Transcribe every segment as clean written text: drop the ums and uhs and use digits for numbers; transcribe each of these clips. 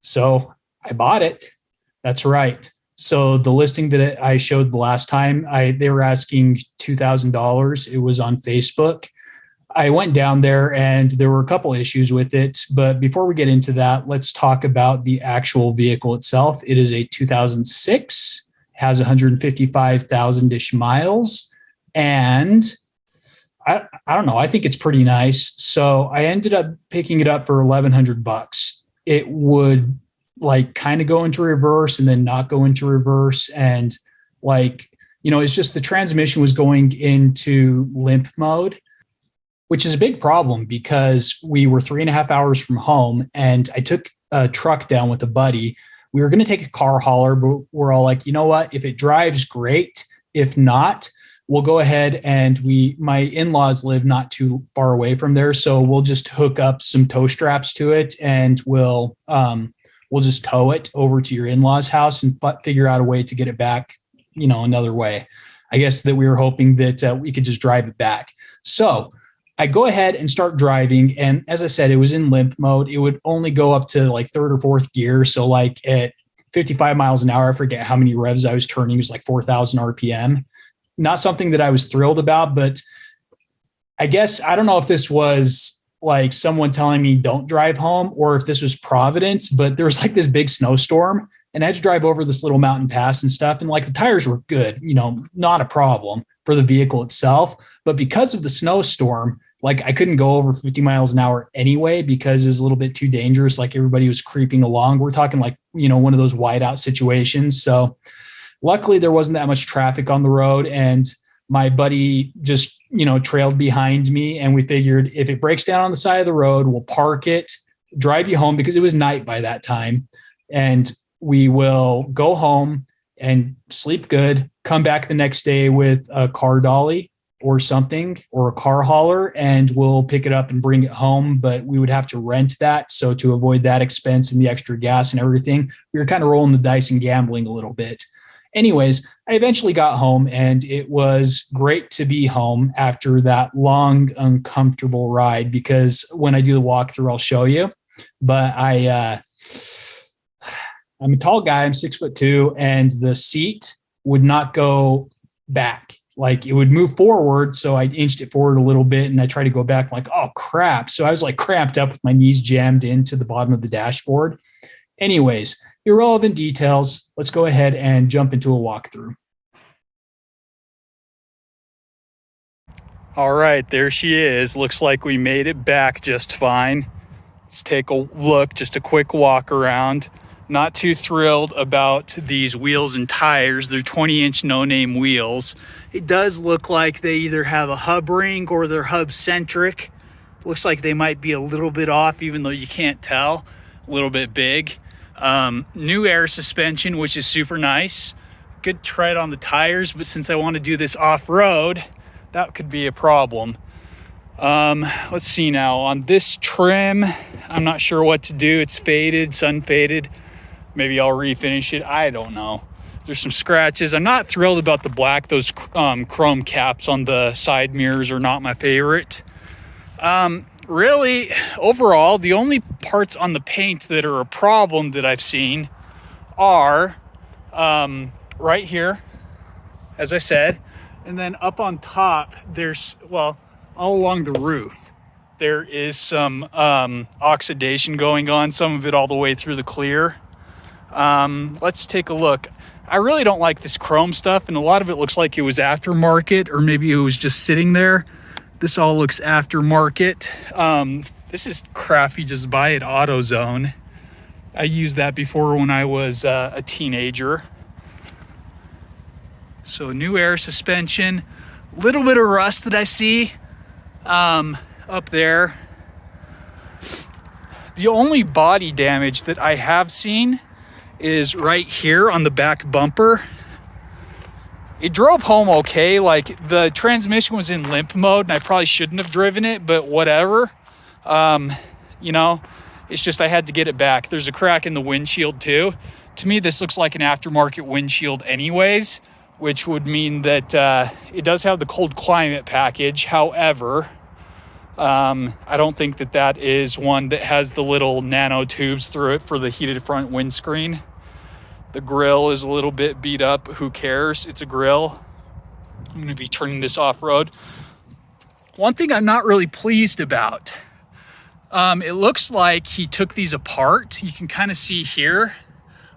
So I bought it. That's right. So the listing that I showed the last time, they were asking $2,000. It was on Facebook. I went down there and there were a couple issues with it. But before we get into that, let's talk about the actual vehicle itself. It is a 2006, has 155,000-ish miles. And I don't know, I think it's pretty nice. So I ended up picking it up for $1,100. It would like kind of go into reverse and then not go into reverse. And like, it's just the transmission was going into limp mode, which is a big problem because we were 3.5 hours from home and I took a truck down with a buddy. We were going to take a car hauler, but we're all like, you know what? If it drives, great. If not, we'll go ahead and my in-laws live not too far away from there. So we'll just hook up some tow straps to it and we'll just tow it over to your in-laws house and figure out a way to get it back, another way. I guess that we were hoping that we could just drive it back. So I go ahead and start driving. And as I said, it was in limp mode. It would only go up to like third or fourth gear. So like at 55 miles an hour, I forget how many revs I was turning. It was like 4,000 RPM. Not something that I was thrilled about, but I guess, I don't know if this was like someone telling me don't drive home or if this was Providence, but there was like this big snowstorm and I had to drive over this little mountain pass and stuff. And like the tires were good, not a problem for the vehicle itself. But because of the snowstorm, like I couldn't go over 50 miles an hour anyway, because it was a little bit too dangerous. Like everybody was creeping along. We're talking like, one of those whiteout situations. So luckily there wasn't that much traffic on the road and my buddy just, trailed behind me. And we figured if it breaks down on the side of the road, we'll park it, drive you home because it was night by that time. And we will go home and sleep good, come back the next day with a car dolly or something or a car hauler and we'll pick it up and bring it home. But we would have to rent that. So to avoid that expense and the extra gas and everything, we were kind of rolling the dice and gambling a little bit. Anyways, I eventually got home and it was great to be home after that long, uncomfortable ride because when I do the walkthrough, I'll show you. But I'm a tall guy, I'm 6'2", and the seat would not go back. Like it would move forward. So I inched it forward a little bit and I tried to go back. I'm like, oh crap. So I was like cramped up with my knees jammed into the bottom of the dashboard. Anyways, irrelevant details. Let's go ahead and jump into a walkthrough. All right, there she is. Looks like we made it back just fine. Let's take a look, just a quick walk around. Not too thrilled about these wheels and tires. They're 20-inch no-name wheels. It does look like they either have a hub ring or they're hub-centric. Looks like they might be a little bit off, even though you can't tell. A little bit big. New air suspension, which is super nice. Good tread on the tires, but since I want to do this off-road, that could be a problem. Let's see now. On this trim, I'm not sure what to do. It's faded, sun faded. Maybe I'll refinish it. I don't know. There's some scratches. I'm not thrilled about the black. Those chrome caps on the side mirrors are not my favorite. Really, overall, the only parts on the paint that are a problem that I've seen are right here, as I said, and then up on top, there's, all along the roof, there is some oxidation going on, some of it all the way through the clear. Let's take a look. I really don't like this chrome stuff, and a lot of it looks like it was aftermarket, or maybe it was just sitting there. This all looks aftermarket. This is crap you just buy at AutoZone. I used that before when I was a teenager. So new air suspension, little bit of rust that I see up there. The only body damage that I have seen is right here on the back bumper. It drove home okay. Like the transmission was in limp mode and I probably shouldn't have driven it, but whatever. It's just I had to get it back. There's a crack in the windshield too. To me, this looks like an aftermarket windshield anyways, which would mean that it does have the cold climate package. However, I don't think that that is one that has the little nano tubes through it for the heated front windscreen. The grill is a little bit beat up. Who cares? It's a grill. I'm going to be turning this off-road. One thing I'm not really pleased about, it looks like he took these apart. You can kind of see here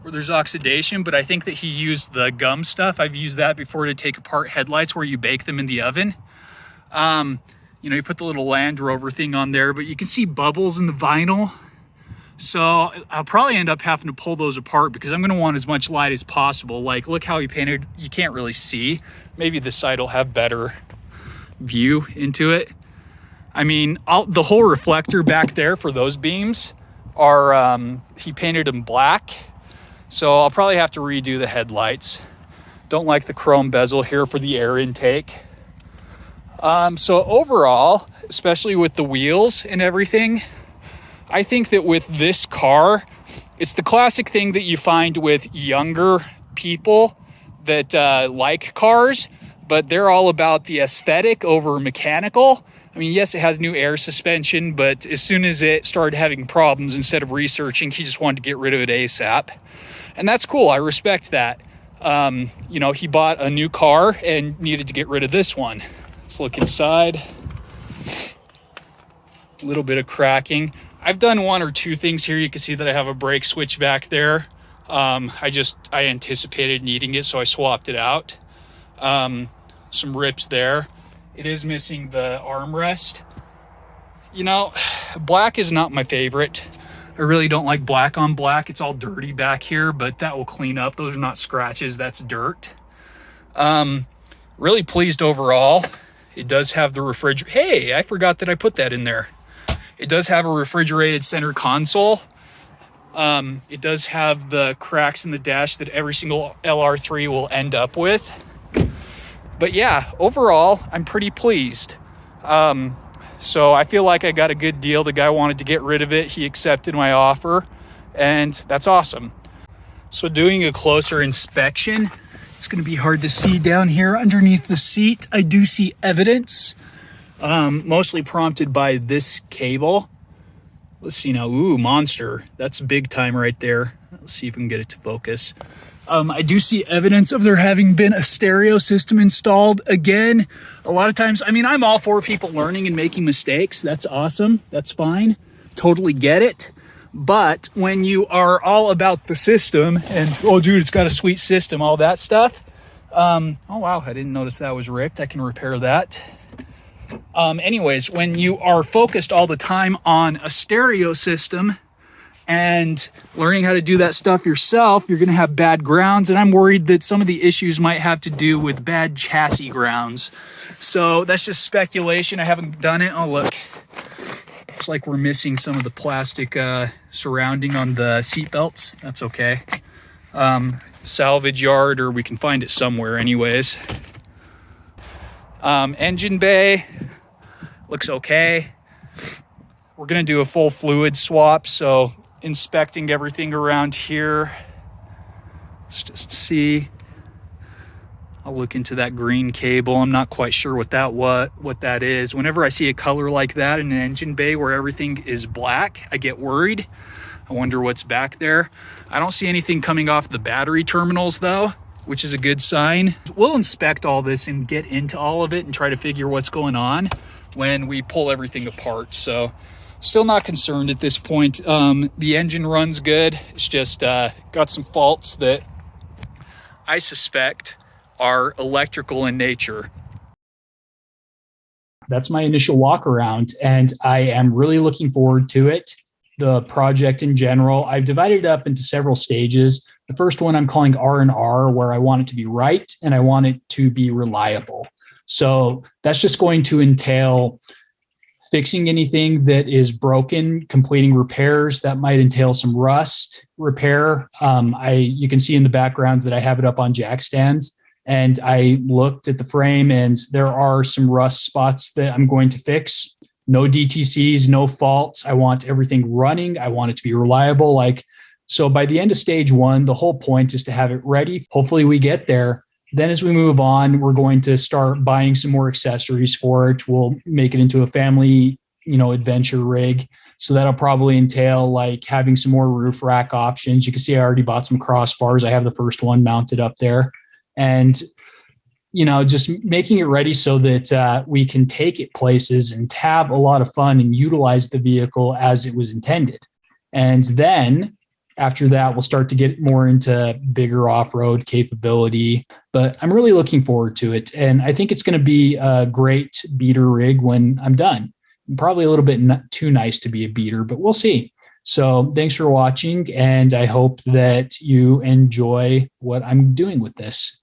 where there's oxidation, but I think that he used the gum stuff. I've used that before to take apart headlights where you bake them in the oven. You know, you put the little Land Rover thing on there, but you can see bubbles in the vinyl. So I'll probably end up having to pull those apart because I'm going to want as much light as possible. Like, look how he painted. You can't really see. Maybe this side will have better view into it. I mean, the whole reflector back there for those beams are, he painted them black. So I'll probably have to redo the headlights. Don't like the chrome bezel here for the air intake. So overall, especially with the wheels and everything, I think that with this car, it's the classic thing that you find with younger people that like cars, but they're all about the aesthetic over mechanical. I mean, yes, it has new air suspension, but as soon as it started having problems, instead of researching, he just wanted to get rid of it ASAP. And that's cool. I respect that. You know, he bought a new car and needed to get rid of this one. Let's look inside. A little bit of cracking. I've done one or two things here. You can see that I have a brake switch back there. I anticipated needing it, so I swapped it out. Some rips there. It is missing the armrest. You know, black is not my favorite. I really don't like black on black. It's all dirty back here, but that will clean up. Those are not scratches, that's dirt. Really pleased overall. It does have the refrigerator. Hey, I forgot that I put that in there. It does have a refrigerated center console. It does have the cracks in the dash that every single LR3 will end up with. But yeah, overall, I'm pretty pleased. So I feel like I got a good deal. The guy wanted to get rid of it. He accepted my offer, and that's awesome. So doing a closer inspection, it's going to be hard to see down here underneath the seat. I do see evidence, mostly prompted by this cable. Let's see now. Ooh, monster. That's big time right there. Let's see if we can get it to focus. I do see evidence of there having been a stereo system installed. Again, a lot of times, I mean, I'm all for people learning and making mistakes. That's awesome. That's fine. Totally get it. But when you are all about the system and, oh, dude, it's got a sweet system, all that stuff. Oh, wow, I didn't notice that was ripped. I can repair that. Anyways, when you are focused all the time on a stereo system and learning how to do that stuff yourself, you're going to have bad grounds. And I'm worried that some of the issues might have to do with bad chassis grounds. So that's just speculation. I haven't done it. Oh, look. Looks like we're missing some of the plastic surrounding on the seat belts. That's okay. Salvage yard, or we can find it somewhere anyways. Engine bay looks okay. We're going to do a full fluid swap, so inspecting everything around here. Let's just see. I'll look into that green cable. I'm not quite sure what that is. Whenever I see a color like that in an engine bay where everything is black, I get worried. I wonder what's back there. I don't see anything coming off the battery terminals though, which is a good sign. We'll inspect all this and get into all of it and try to figure what's going on when we pull everything apart. So still not concerned at this point. The engine runs good. It's just got some faults that I suspect are electrical in nature. That's my initial walk around, and I am really looking forward to it. The project in general, I've divided it up into several stages. The first one I'm calling R&R, where I want it to be right and I want it to be reliable. So that's just going to entail fixing anything that is broken, completing repairs. That might entail some rust repair. You can see in the background that I have it up on jack stands, and I looked at the frame and there are some rust spots that I'm going to fix. No DTCs, no faults. I want everything running. I want it to be reliable. So by the end of stage one, the whole point is to have it ready. Hopefully we get there. Then as we move on, we're going to start buying some more accessories for it. We'll make it into a family adventure rig. So that'll probably entail like having some more roof rack options. You can see I already bought some crossbars. I have the first one mounted up there, and just making it ready so that we can take it places and have a lot of fun and utilize the vehicle as it was intended. And then after that, we'll start to get more into bigger off-road capability. But I'm really looking forward to it. And I think it's going to be a great beater rig when I'm done. Probably a little bit too nice to be a beater, but we'll see. So thanks for watching, and I hope that you enjoy what I'm doing with this.